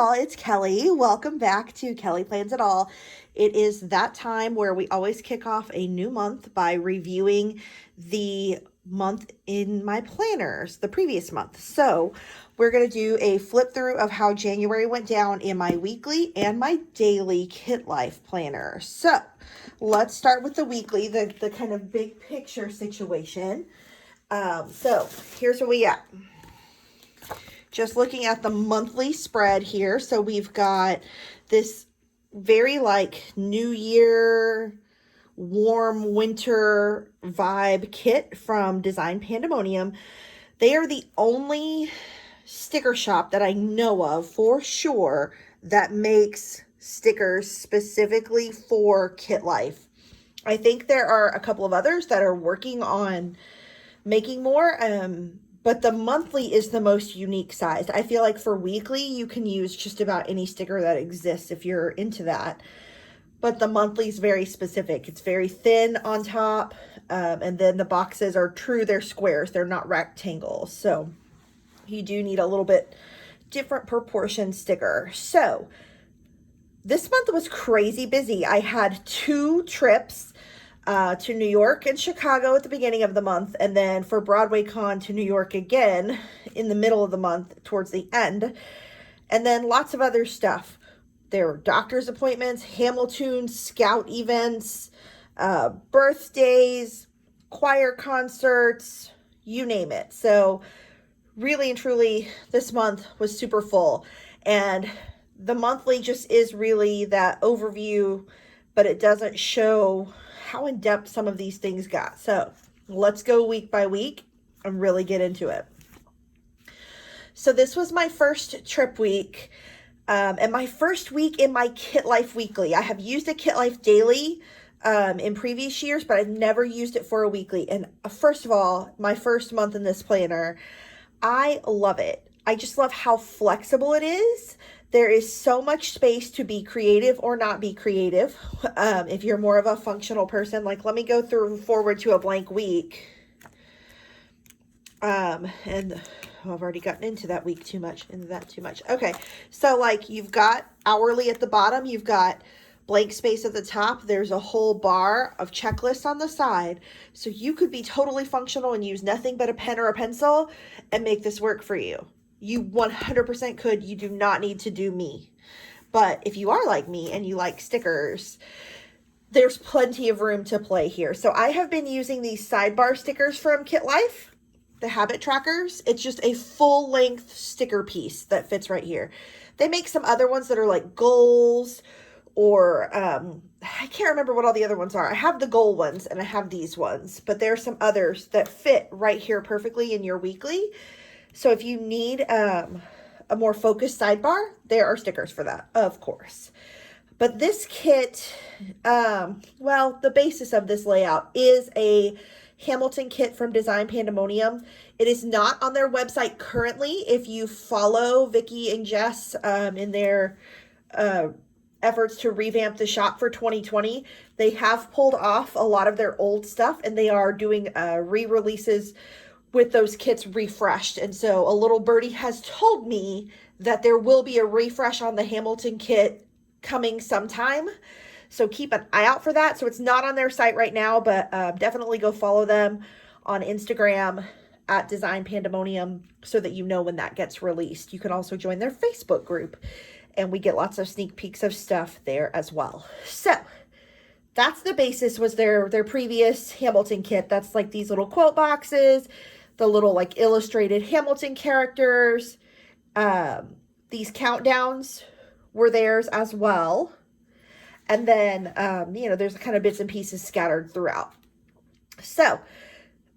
y'all, it's Kelly. Welcome back to Kelly Plans It All. It is that time where we always kick off a new month by reviewing the month in my planners, the previous month. So we're going to do a flip through of how January went down in my weekly and my daily Kit Life planner. So let's start with the weekly, the kind of big picture situation. So here's where we at. Just looking at the monthly spread here. So we've got this very like New Year, warm winter vibe kit from Design Pandemonium. They are the only sticker shop that I know of for sure that makes stickers specifically for Kit Life. I think there are a couple of others that are working on making more, but the monthly is the most unique size. I feel like for weekly, you can use just about any sticker that exists if you're into that. But the monthly is very specific. It's very thin on top, and then the boxes are true. They're squares. They're not rectangles. So you do need a little bit different proportion sticker. So this month was crazy busy. I had 2 trips to New York and Chicago at the beginning of the month, and then for Broadway Con to New York again in the middle of the month towards the end, and then lots of other stuff. There were doctor's appointments, Hamilton, scout events, birthdays, choir concerts, you name it. So really and truly, this month was super full, and the monthly just is really that overview, but it doesn't show how in depth some of these things got. So let's go week by week and really get into it. So this was my first trip week, and my first week in my Kit Life weekly. I have used a Kit Life daily in previous years, but I've never used it for a weekly. And first of all, my first month in this planner, I love it. I just love how flexible it is. There is so much space to be creative or not be creative. If you're more of a functional person, like let me go forward to a blank week. And I've already gotten into that week too much, Okay, so like you've got hourly at the bottom, you've got blank space at the top. There's a whole bar of checklists on the side. So you could be totally functional and use nothing but a pen or a pencil and make this work for you. You 100% could. You do not need to do me. But if you are like me and you like stickers, there's plenty of room to play here. So I have been using these sidebar stickers from Kit Life, the habit trackers. It's just a full length sticker piece that fits right here. They make some other ones that are like goals, or I can't remember what all the other ones are. I have the goal ones and I have these ones, but there are some others that fit right here perfectly in your weekly. So if you need a more focused sidebar, there are stickers for that, of course. But this kit, well, the basis of this layout is a Hamilton kit from Design Pandemonium. It is not on their website currently. If you follow Vicky and Jess in their efforts to revamp the shop for 2020, they have pulled off a lot of their old stuff, and they are doing re-releases with those kits refreshed. And so a little birdie has told me that there will be a refresh on the Hamilton kit coming sometime. So keep an eye out for that. So it's not on their site right now, but definitely go follow them on Instagram at Design Pandemonium so that you know when that gets released. You can also join their Facebook group, and we get lots of sneak peeks of stuff there as well. So that's the basis, was their previous Hamilton kit. That's like these little quote boxes, the little like illustrated Hamilton characters. These countdowns were theirs as well. And then, there's kind of bits and pieces scattered throughout. So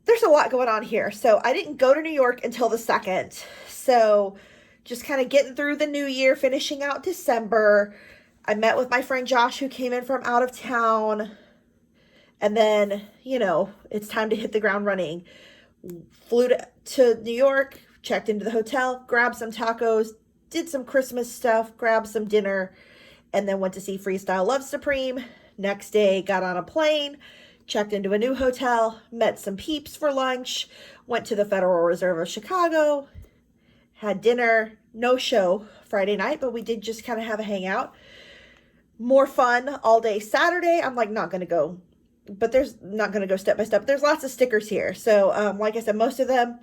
there's a lot going on here. So I didn't go to New York until the 2nd. So just kind of getting through the new year, finishing out December. I met with my friend Josh, who came in from out of town. And then, it's time to hit the ground running. Flew to New York, checked into the hotel, grabbed some tacos, did some Christmas stuff, grabbed some dinner, and then went to see Freestyle Love Supreme. Next day, got on a plane, checked into a new hotel, met some peeps for lunch, went to the Federal Reserve of Chicago, had dinner, no show Friday night, but we did just kind of have a hangout. More fun all day Saturday. I'm like not going to go, but there's not going to go step by step. There's lots of stickers here. So like I said, most of them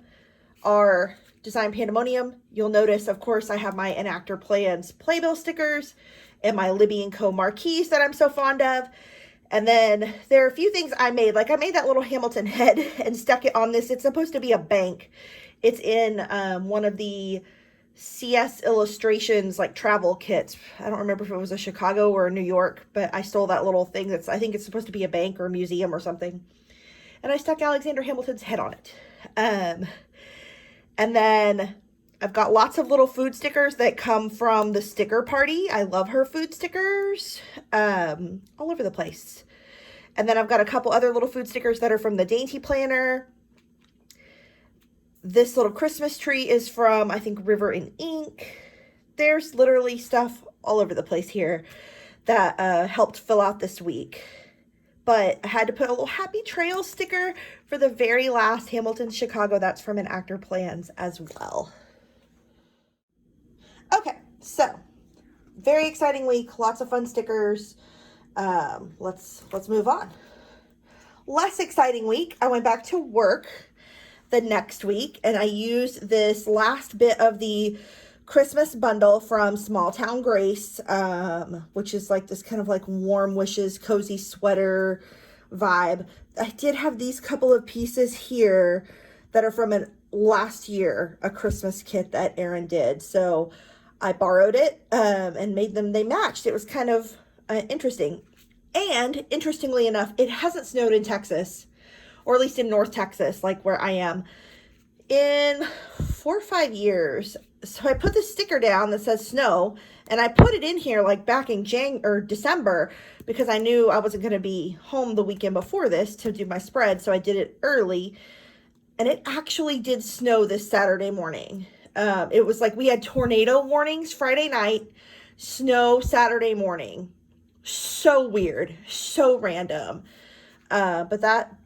are Design Pandemonium. You'll notice, of course, I have my Enactor Plans playbill stickers and my Libby & Co. marquees that I'm so fond of. And then there are a few things I made. Like I made that little Hamilton head and stuck it on this. It's supposed to be a bank. It's in one of the CS Illustrations like travel kits. I don't remember if it was a Chicago or a New York, but I stole that little thing I think it's supposed to be a bank or a museum or something. And I stuck Alexander Hamilton's head on it. And then I've got lots of little food stickers that come from the sticker party. I love her food stickers all over the place. And then I've got a couple other little food stickers that are from the Dainty Planner. This little Christmas tree is from, I think, River and Ink. There's literally stuff all over the place here that helped fill out this week. But I had to put a little Happy Trail sticker for the very last Hamilton Chicago. That's from Enactor Plans as well. Okay, so very exciting week. Lots of fun stickers. Let's move on. Less exciting week. I went back to work the next week, and I used this last bit of the Christmas bundle from Small Town Grace, which is like this kind of like warm wishes, cozy sweater vibe. I did have these couple of pieces here that are from last year, a Christmas kit that Erin did. So I borrowed it and made them, they matched. It was kind of interesting. And interestingly enough, it hasn't snowed in Texas, or at least in North Texas, like where I am, in 4 or 5 years. So I put this sticker down that says snow, and I put it in here like back in December, because I knew I wasn't going to be home the weekend before this to do my spread. So I did it early, and it actually did snow this Saturday morning. It was like we had tornado warnings Friday night, snow Saturday morning. So weird, so random. But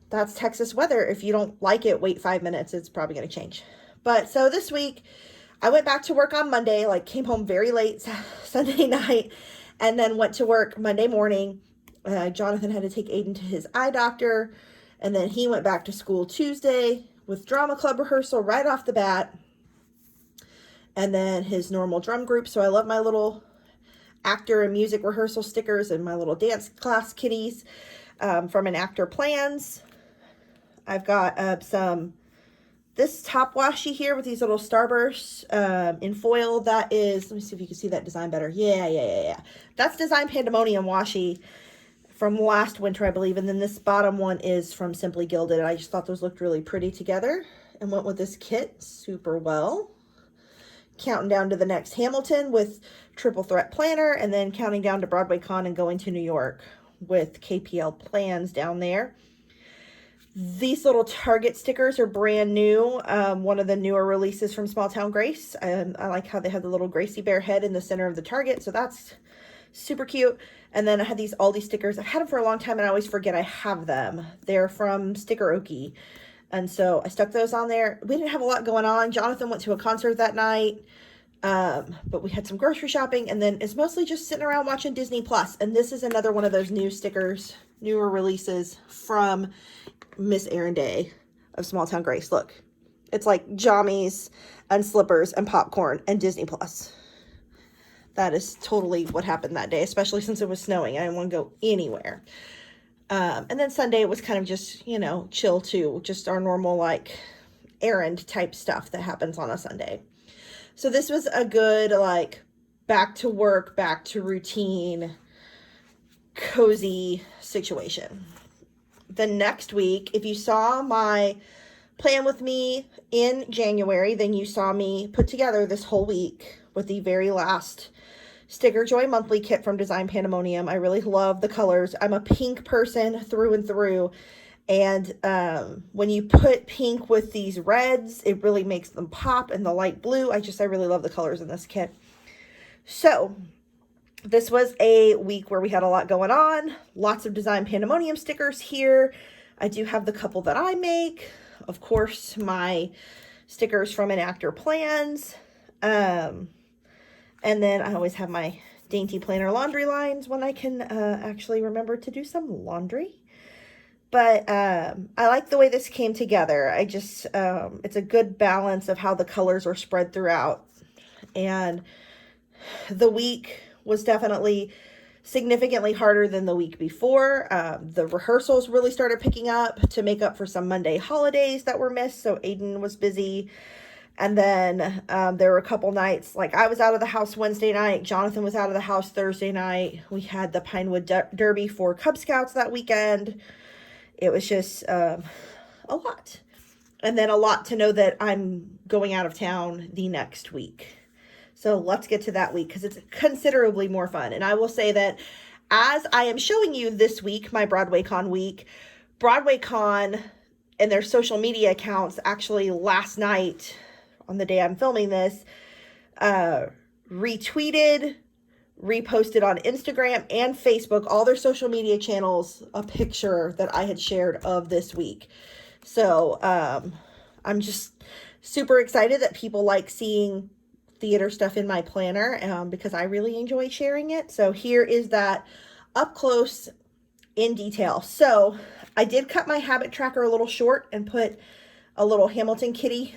that's Texas weather. If you don't like it, wait 5 minutes. It's probably going to change. But so this week, I went back to work on Monday, like came home very late Sunday night, and then went to work Monday morning. Jonathan had to take Aiden to his eye doctor, and then he went back to school Tuesday with drama club rehearsal right off the bat, and then his normal drum group. So I love my little actor and music rehearsal stickers and my little dance class kitties from Enactor Plans. I've got this top washi here with these little starbursts in foil. That is, let me see if you can see that design better. Yeah. That's Design Pandemonium washi from last winter, I believe. And then this bottom one is from Simply Gilded. I just thought those looked really pretty together and went with this kit super well. Counting down to the next Hamilton with Triple Threat Planner, and then counting down to Broadway Con and going to New York with KPL Plans down there. These little Target stickers are brand new. One of the newer releases from Small Town Grace. I like how they have the little Gracie Bear head in the center of the Target, so that's super cute. And then I had these Aldi stickers. I've had them for a long time and I always forget I have them. They're from Stickeroki. And so I stuck those on there. We didn't have a lot going on. Jonathan went to a concert that night. But we had some grocery shopping, and then it's mostly just sitting around watching Disney Plus. And this is another one of those new stickers, newer releases from Miss Erin Day of Small Town Grace. Look, it's like jammies and slippers and popcorn and Disney Plus. That is totally what happened that day, especially since it was snowing. I didn't want to go anywhere. And then Sunday was kind of just, you know, chill too. Just our normal, like, errand type stuff that happens on a Sunday. So this was a good, like, back to work, back to routine, cozy situation. The next week, if you saw my plan with me in January, then you saw me put together this whole week with the very last Sticker Joy monthly kit from Design Pandemonium. I really love the colors. I'm a pink person through and through. And when you put pink with these reds, it really makes them pop, and the light blue. I really love the colors in this kit. So this was a week where we had a lot going on. Lots of Design Pandemonium stickers here. I do have the couple that I make. Of course, my stickers from Enactor Plans. And then I always have my dainty planner laundry lines when I can actually remember to do some laundry. But I like the way this came together. I just, it's a good balance of how the colors are spread throughout. And the week was definitely significantly harder than the week before. The rehearsals really started picking up to make up for some Monday holidays that were missed. So Aiden was busy. And then there were a couple nights, like I was out of the house Wednesday night. Jonathan was out of the house Thursday night. We had the Pinewood Derby for Cub Scouts that weekend. It was just a lot. And then a lot to know that I'm going out of town the next week. So let's get to that week because it's considerably more fun. And I will say that as I am showing you this week, my BroadwayCon week, BroadwayCon and their social media accounts actually last night on the day I'm filming this, retweeted, reposted on Instagram and Facebook, all their social media channels, a picture that I had shared of this week. So I'm just super excited that people like seeing theater stuff in my planner because I really enjoy sharing it. So here is that up close in detail. So I did cut my habit tracker a little short and put a little Hamilton kitty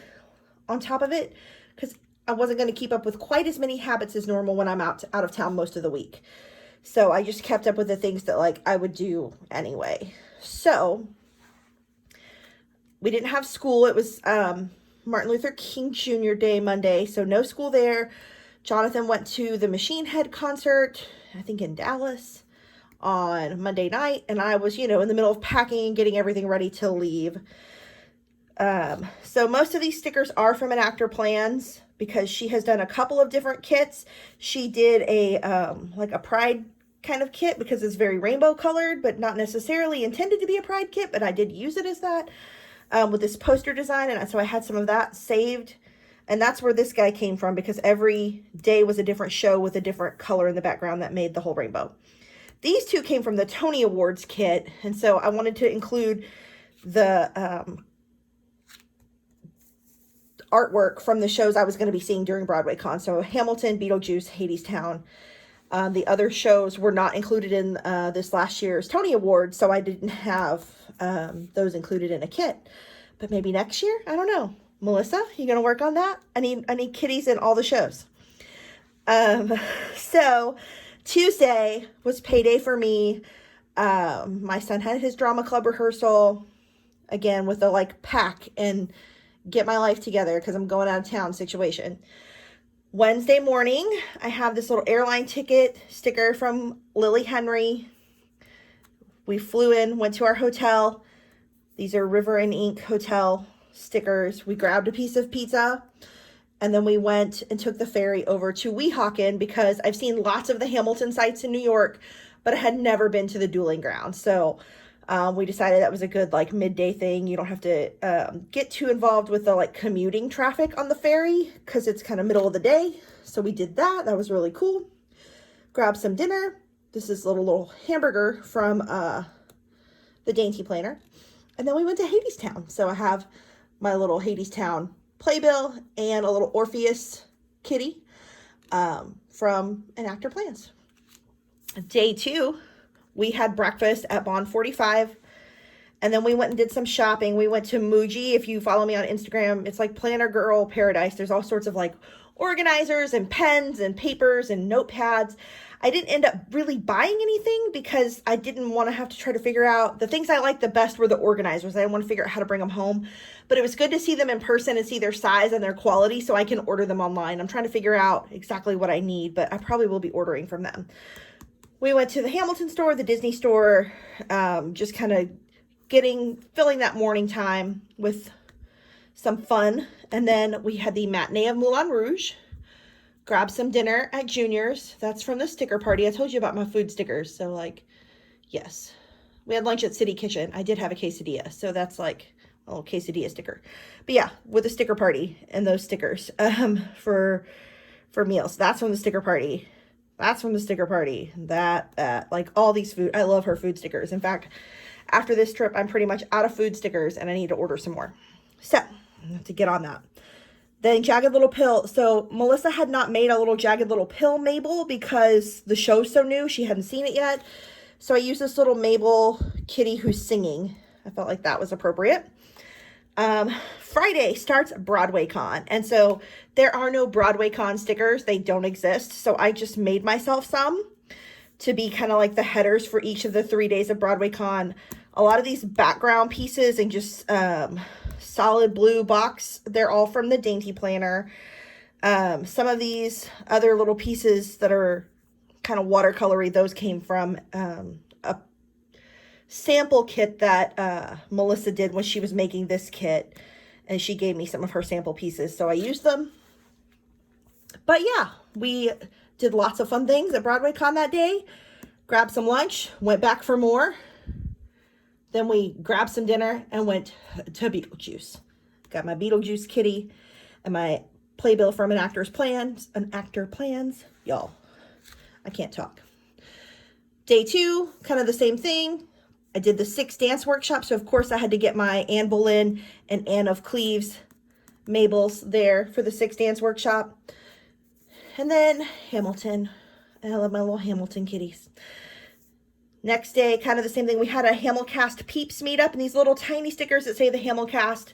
on top of it because I wasn't going to keep up with quite as many habits as normal when I'm out of town most of the week. So I just kept up with the things that like I would do anyway. So we didn't have school. It was Martin Luther King Jr. Day Monday, so no school there. Jonathan went to the Machine Head concert, I think in Dallas, on Monday night, and I was, in the middle of packing and getting everything ready to leave. So most of these stickers are from Enactor Plans because she has done a couple of different kits. She did a like a pride kind of kit because it's very rainbow colored, but not necessarily intended to be a pride kit, but I did use it as that. With this poster design, and so I had some of that saved, and that's where this guy came from because every day was a different show with a different color in the background that made the whole rainbow. These two came from the Tony Awards kit, and so I wanted to include the artwork from the shows I was going to be seeing during BroadwayCon. So Hamilton, Beetlejuice, Hadestown. The other shows were not included in this last year's Tony Awards, so I didn't have those included in a kit. But maybe next year? I don't know. Melissa, you gonna work on that? I need kitties in all the shows. So Tuesday was payday for me. My son had his drama club rehearsal, again with the like pack and get my life together because I'm going out of town situation. Wednesday morning, I have this little airline ticket sticker from Lily Henry. We flew in, went to our hotel. These are River and Ink Hotel stickers. We grabbed a piece of pizza, and then we went and took the ferry over to Weehawken because I've seen lots of the Hamilton sites in New York, but I had never been to the dueling ground. So we decided that was a good like midday thing. You don't have to get too involved with the like commuting traffic on the ferry because it's kind of middle of the day. So we did that. That was really cool. Grabbed some dinner. This is a little hamburger from the Dainty Planner. And then we went to Hadestown. So I have my little Hadestown playbill and a little Orpheus kitty from Enactor Plans. Day 2, we had breakfast at Bond 45. And then we went and did some shopping. We went to Muji. If you follow me on Instagram, it's like Planner Girl Paradise. There's all sorts of like organizers and pens and papers and notepads. I didn't end up really buying anything because I didn't want to have to try to figure out the things I liked the best were the organizers. I didn't want to figure out how to bring them home, but it was good to see them in person and see their size and their quality so I can order them online. I'm trying to figure out exactly what I need, but I probably will be ordering from them. We went to the Hamilton store, the Disney store, just kind of filling that morning time with some fun. And then we had the matinee of Moulin Rouge. Grabbed some dinner at Junior's. That's from the sticker party. I told you about my food stickers. So like, yes. We had lunch at City Kitchen. I did have a quesadilla. So that's like a little quesadilla sticker. But yeah, with a sticker party and those stickers for meals. That's from the sticker party. That's from the sticker party. That, like all these food. I love her food stickers. In fact, after this trip, I'm pretty much out of food stickers and I need to order some more. So I have to get on that. Then Jagged Little Pill. So Melissa had not made a little Jagged Little Pill Mabel because the show's so new. She hadn't seen it yet. So I used this little Mabel kitty who's singing. I felt like that was appropriate. Friday starts Broadway Con. And so there are no Broadway Con stickers. They don't exist. So I just made myself some to be kind of like the headers for each of the 3 days of Broadway Con. A lot of these background pieces and just solid blue box, they're all from the Dainty Planner. Some of these other little pieces that are kind of watercolory, those came from a sample kit that Melissa did when she was making this kit, and she gave me some of her sample pieces, so I used them. But yeah, we did lots of fun things at Broadway Con that day. Grabbed some lunch, went back for more. Then we grabbed some dinner and went to Beetlejuice. Got my Beetlejuice kitty and my playbill from An Actor Plans. Y'all, I can't talk. Day 2, kind of the same thing. I did the 6 dance workshop, so of course I had to get my Anne Boleyn and Anne of Cleves Mabels there for the 6 dance workshop. And then Hamilton. I love my little Hamilton kitties. Next day, kind of the same thing. We had a Hamilcast Peeps meetup, and these little tiny stickers that say the Hamilcast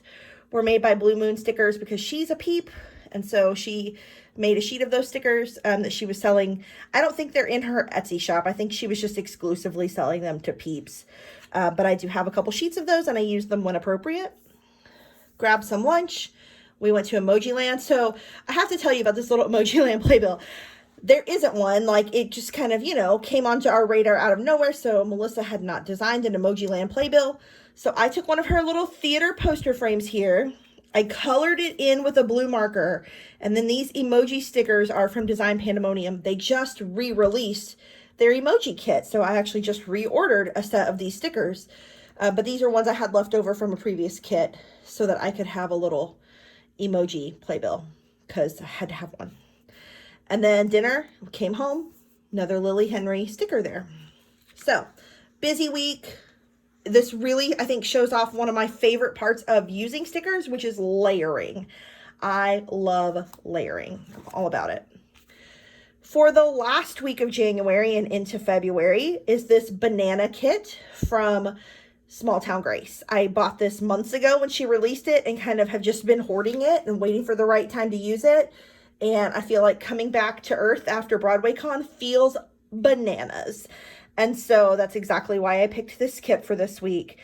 were made by Blue Moon Stickers because she's a peep. And so she made a sheet of those stickers that she was selling. I don't think they're in her Etsy shop. I think she was just exclusively selling them to peeps. But I do have a couple sheets of those, and I use them when appropriate. Grabbed some lunch. We went to Emoji Land. So I have to tell you about this little Emoji Land playbill. There isn't one. Like, it just kind of, came onto our radar out of nowhere. So Melissa had not designed an Emoji Land playbill. So I took one of her little theater poster frames here. I colored it in with a blue marker. And then these emoji stickers are from Design Pandemonium. They just re-released their emoji kit. So I actually just reordered a set of these stickers. But these are ones I had left over from a previous kit so that I could have a little emoji playbill because I had to have one. And then dinner, came home, another Lily Henry sticker there. So, busy week. This really, I think, shows off one of my favorite parts of using stickers, which is layering. I love layering. I'm all about it. For the last week of January and into February is this banana kit from Small Town Grace. I bought this months ago when she released it and kind of have just been hoarding it and waiting for the right time to use it. And I feel like coming back to Earth after Broadway Con feels bananas. And so that's exactly why I picked this kit for this week.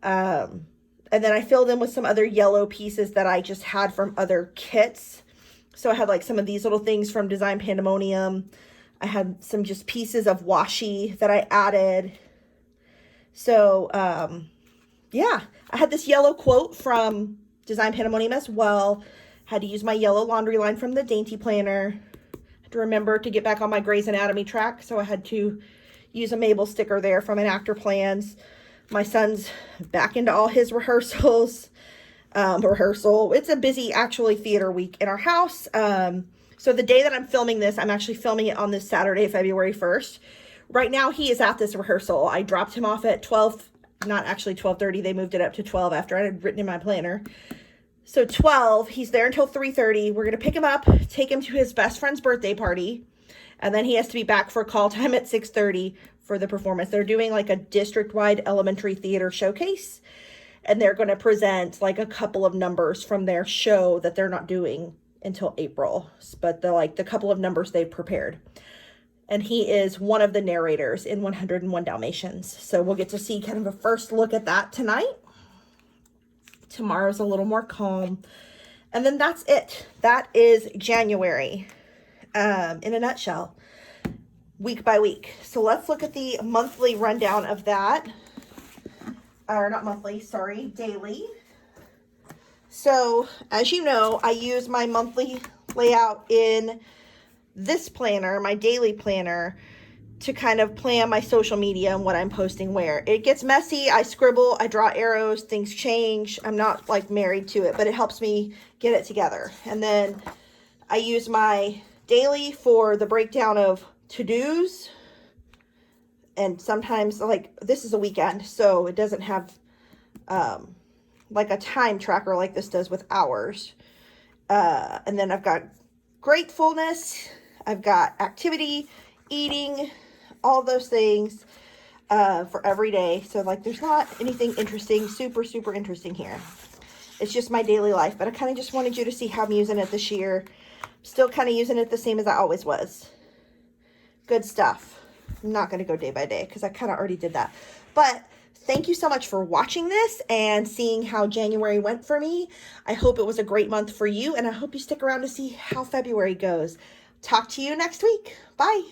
And then I filled in with some other yellow pieces that I just had from other kits. So I had like some of these little things from Design Pandemonium. I had some just pieces of washi that I added. So, yeah, I had this yellow quote from Design Pandemonium as well. Had to use my yellow laundry line from the Dainty Planner. Had to remember to get back on my Grey's Anatomy track, so I had to use a Mabel sticker there from An Actor Plans. My son's back into all his rehearsals. It's a busy, actually, theater week in our house. So the day that I'm filming this, I'm actually filming it on this Saturday, February 1st. Right now, he is at this rehearsal. I dropped him off at 12, not actually 12:30. They moved it up to 12 after I had written in my planner. So 12, he's there until 3:30. We're going to pick him up, take him to his best friend's birthday party. And then he has to be back for call time at 6:30 for the performance. They're doing like a district-wide elementary theater showcase. And they're going to present like a couple of numbers from their show that they're not doing until April. But the couple of numbers they've prepared. And he is one of the narrators in 101 Dalmatians. So we'll get to see kind of a first look at that tonight. Tomorrow's a little more calm. And then that's it. That is January in a nutshell, week by week. So let's look at the monthly rundown of that. Or not monthly, sorry, daily. So as you know, I use my monthly layout in this planner, my daily planner, to kind of plan my social media and what I'm posting where. It gets messy. I scribble, I draw arrows, things change. I'm not like married to it, but it helps me get it together. And then I use my daily for the breakdown of to-dos. And sometimes, like, this is a weekend, so it doesn't have like a time tracker like this does with hours. And then I've got gratefulness. I've got activity, eating, all those things for every day. So like there's not anything interesting, super interesting here. It's just my daily life. But I kind of just wanted you to see how I'm using it this year. Still kind of using it the same as I always was. Good stuff. I'm not going to go day by day because I kind of already did that. But thank you so much for watching this and seeing how January went for me. I hope it was a great month for you, and I hope you stick around to see how February goes. Talk to you next week. Bye.